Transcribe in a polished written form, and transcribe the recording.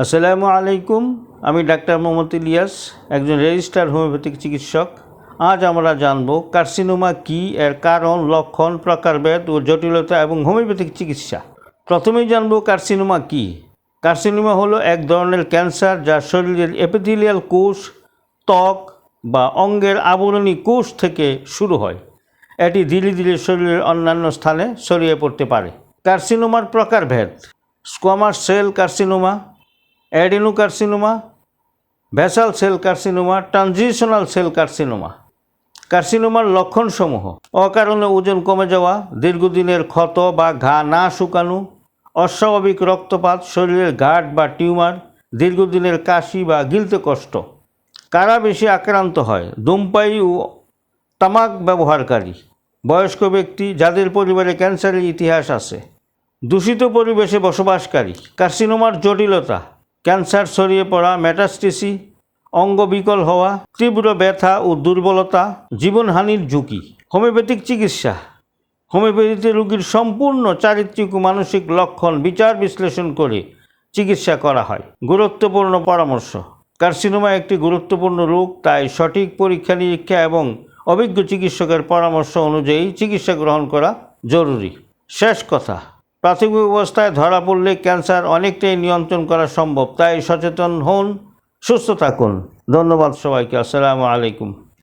আসসালামু আলাইকুম। আমি ডাক্তার মোহাম্মদ ইলিয়াস, একজন রেজিস্টার্ড হোমিওপ্যাথিক চিকিৎসক। আজ আমরা জানব কার্সিনোমা কী, এর কারণ, লক্ষণ, প্রকারভেদ ও জটিলতা এবং হোমিওপ্যাথিক চিকিৎসা। প্রথমেই জানব কার্সিনোমা কী। কার্সিনোমা হলো এক ধরনের ক্যান্সার যা শরীরের এপিথেলিয়াল কোষ, ত্বক বা অঙ্গের আবরণী কোষ থেকে শুরু হয়। এটি ধীরে ধীরে শরীরের অন্যান্য স্থানে ছড়িয়ে পড়তে পারে। কার্সিনোমার প্রকারভেদ: squamous cell carcinoma, adenocarcinoma, basal cell carcinoma, transitional cell carcinoma. কার্সিনোমার লক্ষণসমূহ: অকারণে ওজন কমে যাওয়া, দীর্ঘদিনের ক্ষত বা ঘা না শুকানো, অস্বাভাবিক রক্তপাত, শরীরের গাঁট বা টিউমার, দীর্ঘদিনের কাশি বা গিলতে কষ্ট। কারা বেশি আক্রান্ত হয়? ধূমপায়ী ও তামাক ব্যবহারকারী, বয়স্ক ব্যক্তি, যাদের পরিবারে ক্যান্সারের ইতিহাস আছে, দূষিত পরিবেশে বসবাসকারী। কার্সিনোমার জটিলতা: ক্যান্সার ছড়িয়ে পড়া, মেটাস্টেসি, অঙ্গবিকল হওয়া, তীব্র ব্যথা ও দুর্বলতা, জীবনহানির ঝুঁকি। হোমিওপ্যাথিক চিকিৎসা: হোমিওপ্যাথিতে রোগীর সম্পূর্ণ চারিত্রিক ও মানসিক লক্ষণ বিচার বিশ্লেষণ করে চিকিৎসা করা হয়। গুরুত্বপূর্ণ পরামর্শ: কার্সিনোমা একটি গুরুত্বপূর্ণ রোগ, তাই সঠিক পরীক্ষা নিরীক্ষা এবং অভিজ্ঞ চিকিৎসকের পরামর্শ অনুযায়ী চিকিৎসা গ্রহণ করা জরুরি। শেষ কথা: প্রাথমিক অবস্থায় ধরা পড়লে ক্যান্সার অনেকটাই নিয়ন্ত্রণ করা সম্ভব, তাই সচেতন হন, সুস্থ থাকুন। ধন্যবাদ সবাইকে। আসসালামু আলাইকুম।